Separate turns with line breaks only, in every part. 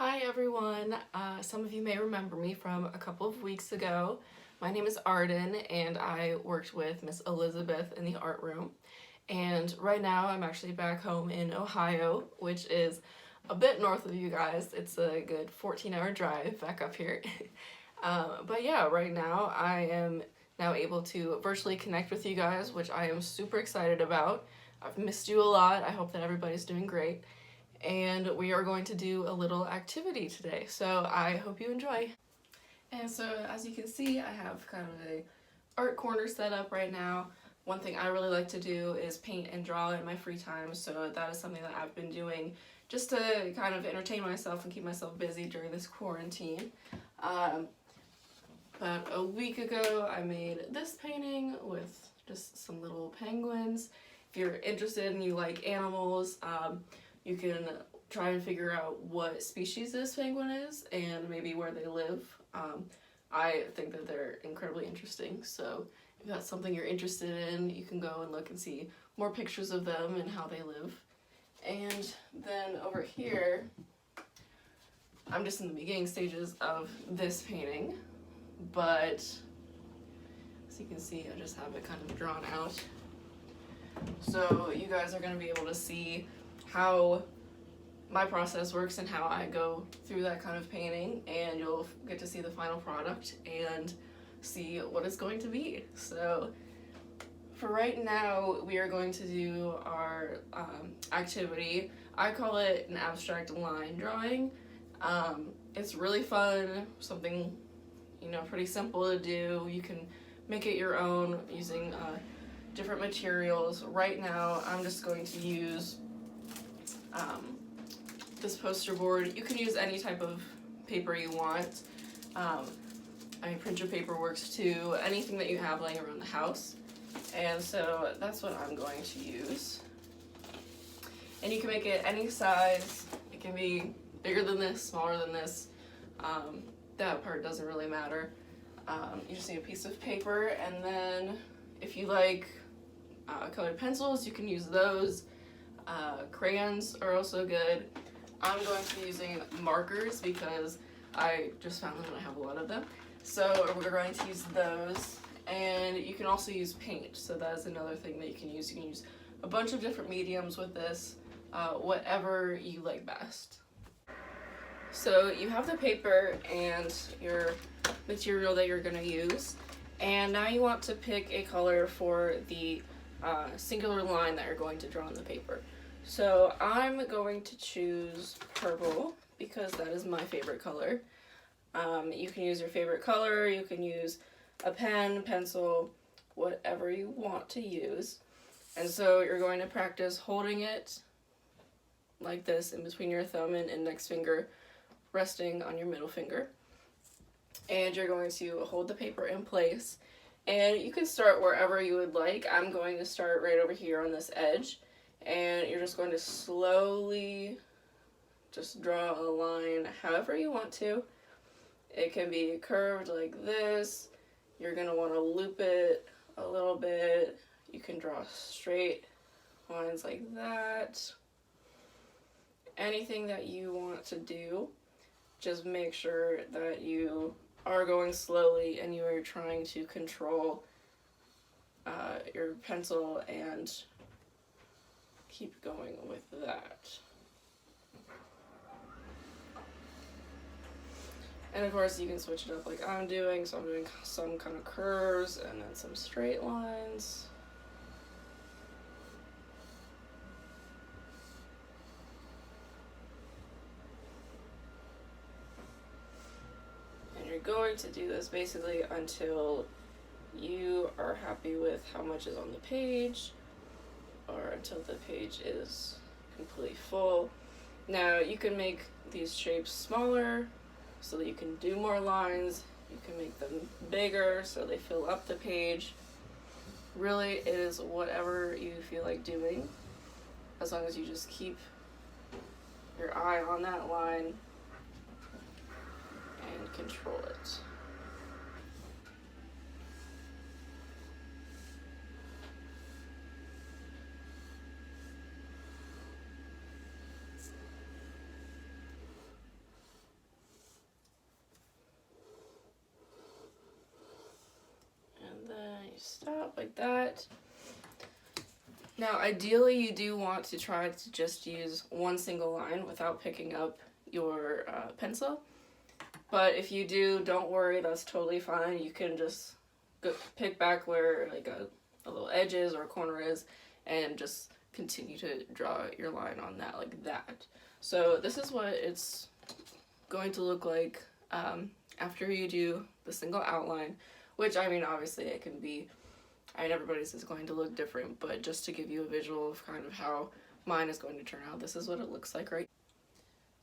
Hi everyone, some of you may remember me from a couple of weeks ago. My name is Arden and I worked with Miss Elizabeth in the art room. And right now I'm actually back home in Ohio, which is a bit north of you guys. It's a good 14-hour drive back up here. But yeah, right now I am now able to virtually connect with you guys, which I am super excited about. I've missed you a lot. I hope that everybody's doing great. And we are going to do a little activity today, so I hope you enjoy. And so as you can see, I have kind of a art corner set up right now. One thing I really like to do is paint and draw in my free time, so that is something that I've been doing just to kind of entertain myself and keep myself busy during this quarantine. About a week ago I made this painting with just some little penguins. If you're interested and you like animals, you can try and figure out what species this penguin is and maybe where they live. I think that they're incredibly interesting, so if that's something you're interested in, you can go and look and see more pictures of them and how they live. And then over here, I'm just in the beginning stages of this painting, but as you can see, I just have it kind of drawn out. So you guys are going to be able to see how my process works and how I go through that kind of painting, and you'll get to see the final product and see what it's going to be. So for right now, we are going to do our activity. I call it an abstract line drawing. It's really fun, something pretty simple to do. You can make it your own using different materials. Right now I'm just going to use this poster board. You can use any type of paper you want. Printer paper works too, anything that you have laying around the house. And so that's what I'm going to use. And you can make it any size. It can be bigger than this, smaller than this. That part doesn't really matter. You just need a piece of paper, and then if you like colored pencils, you can use those. Crayons are also good. I'm going to be using markers because I just found them and I have a lot of them. So we're going to use those, and you can also use paint. So that is another thing that you can use. You can use a bunch of different mediums with this, whatever you like best. So you have the paper and your material that you're going to use, and now you want to pick a color for the singular line that you're going to draw on the paper. So I'm going to choose purple because that is my favorite color. You can use your favorite color, you can use a pen, pencil, whatever you want to use. And so you're going to practice holding it like this in between your thumb and index finger, resting on your middle finger. And you're going to hold the paper in place. And you can start wherever you would like. I'm going to start right over here on this edge. And you're just going to slowly just draw a line however you want to. It can be curved like this. You're going to want to loop it a little bit. You can draw straight lines like that. Anything that you want to do, just make sure that you are going slowly and you are trying to control your pencil and keep going with that. And of course you can switch it up like I'm doing, so I'm doing some kind of curves and then some straight lines. And you're going to do this basically until you are happy with how much is on the page, or until the page is completely full. Now you can make these shapes smaller so that you can do more lines. You can make them bigger so they fill up the page. Really, it is whatever you feel like doing, as long as you just keep your eye on that line and control it. out like that. Now, ideally, you do want to try to just use one single line without picking up your pencil. But if you do, don't worry, that's totally fine. You can just pick back where like a little edge is or a corner is and just continue to draw your line on that like that. So this is what it's going to look like after you do the single outline, which, I mean, obviously it can be, I mean, everybody's is going to look different, but just to give you a visual of kind of how mine is going to turn out, this is what it looks like right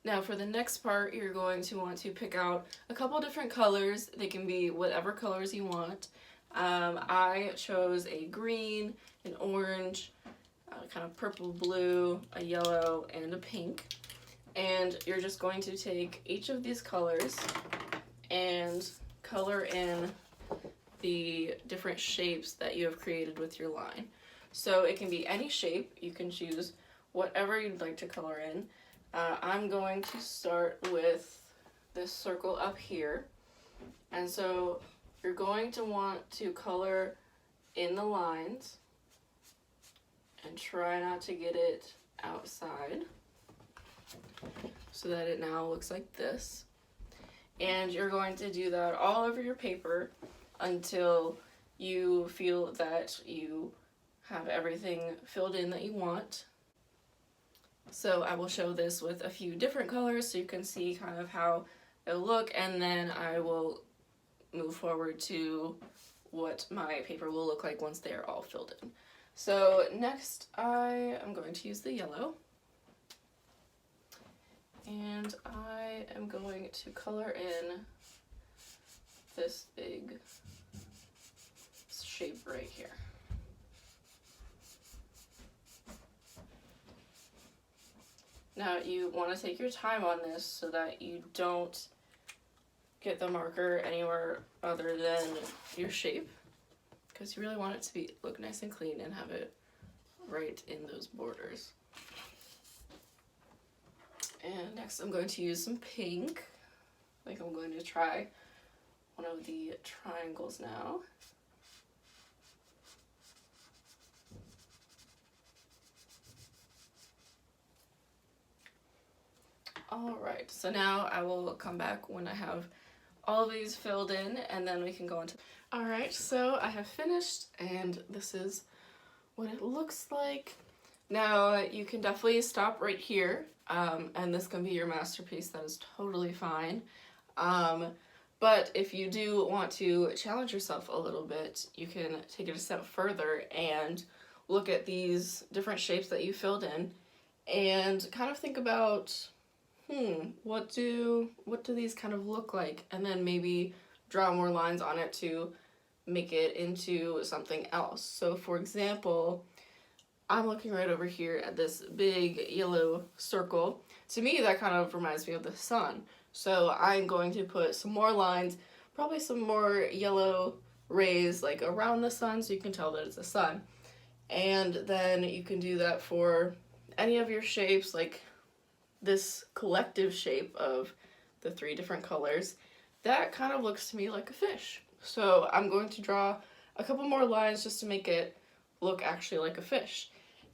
now. For the next part, you're going to want to pick out a couple different colors. They can be whatever colors you want. I chose a green, an orange, kind of purple blue, a yellow, and a pink. And you're just going to take each of these colors and color in the different shapes that you have created with your line. So it can be any shape. You can choose whatever you'd like to color in. I'm going to start with this circle up here. And so you're going to want to color in the lines and try not to get it outside so that it now looks like this. And you're going to do that all over your paper until you feel that you have everything filled in that you want. So I will show this with a few different colors so you can see kind of how it'll look, and then I will move forward to what my paper will look like once they are all filled in. So next I am going to use the yellow, and I am going to color in this big shape right here. Now you want to take your time on this so that you don't get the marker anywhere other than your shape, because you really want it to look nice and clean and have it right in those borders. And next I'm going to use some pink. I think I'm going to try one of the triangles now. Alright, so now I will come back when I have all of these filled in, and then we can go into... Alright, so I have finished, and this is what it looks like. Now, you can definitely stop right here, and this can be your masterpiece. That is totally fine. But if you do want to challenge yourself a little bit, you can take it a step further and look at these different shapes that you filled in and kind of think about, what do these kind of look like? And then maybe draw more lines on it to make it into something else. So for example, I'm looking right over here at this big yellow circle. To me, that kind of reminds me of the sun. So I'm going to put some more lines, probably some more yellow rays like around the sun so you can tell that it's a sun. And then you can do that for any of your shapes, like this collective shape of the three different colors. That kind of looks to me like a fish. So I'm going to draw a couple more lines just to make it look actually like a fish.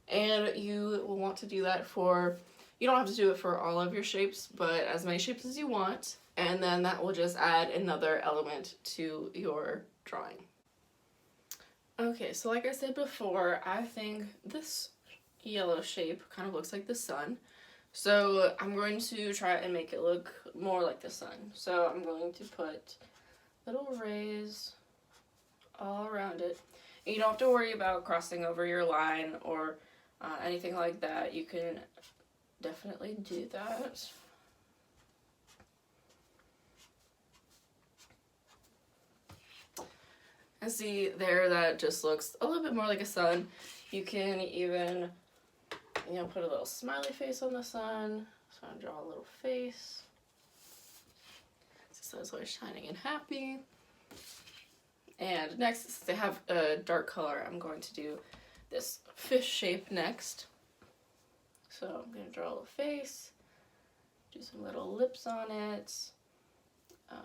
And you will want to do that for, you don't have to do it for all of your shapes, but as many shapes as you want, and then that will just add another element to your drawing. Okay, so like I said before, I think this yellow shape kind of looks like the sun. So I'm going to try and make it look more like the sun. So I'm going to put little rays all around it. And you don't have to worry about crossing over your line or anything like that. You can definitely do that. And see there, that just looks a little bit more like a sun. You can even, put a little smiley face on the sun. So I'm gonna draw a little face. So it's always shining and happy. And next, since they have a dark color, I'm going to do this fish shape next. So I'm going to draw a little face, do some little lips on it, a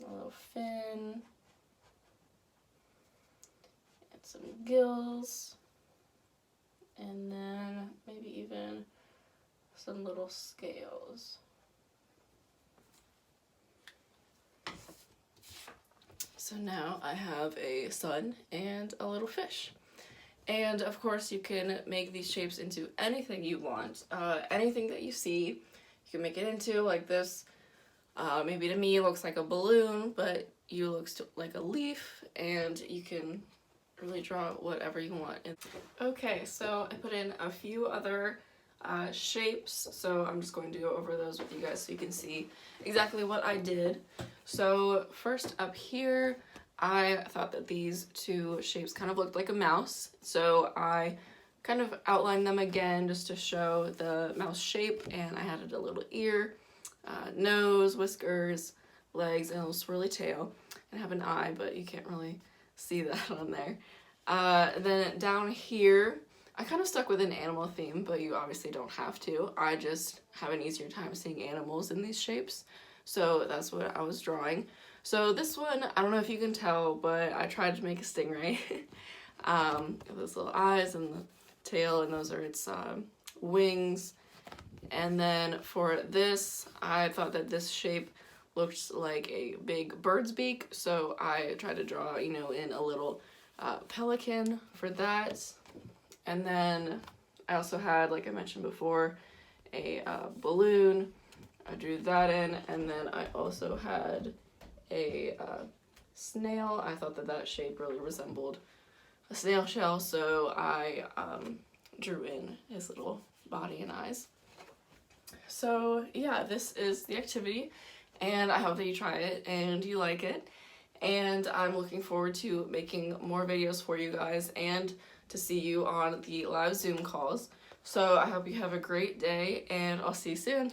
little fin, some gills, and then maybe even some little scales. So now I have a sun and a little fish. And of course you can make these shapes into anything you want. Anything that you see, you can make it into. Like this, maybe to me it looks like a balloon, but you looks like a leaf, and you can really draw whatever you want. Okay, so I put in a few other shapes, so I'm just going to go over those with you guys so you can see exactly what I did. So first up here, I thought that these two shapes kind of looked like a mouse, so I kind of outlined them again just to show the mouse shape, and I added a little ear, nose, whiskers, legs, and a little swirly tail, and have an eye, but you can't really see that on there. Then down here, I kind of stuck with an animal theme, but you obviously don't have to. I just have an easier time seeing animals in these shapes, so that's what I was drawing. So this one, I don't know if you can tell, but I tried to make a stingray. Those little eyes and the tail, and those are its wings. And then for this, I thought that this shape looked like a big bird's beak, so I tried to draw, you know, in a little pelican for that. And then I also had, like I mentioned before, a balloon. I drew that in, and then I also had a snail. I thought that that shape really resembled a snail shell, so I drew in his little body and eyes. So yeah, this is the activity, and I hope that you try it and you like it. And I'm looking forward to making more videos for you guys and to see you on the live Zoom calls. So I hope you have a great day, and I'll see you soon.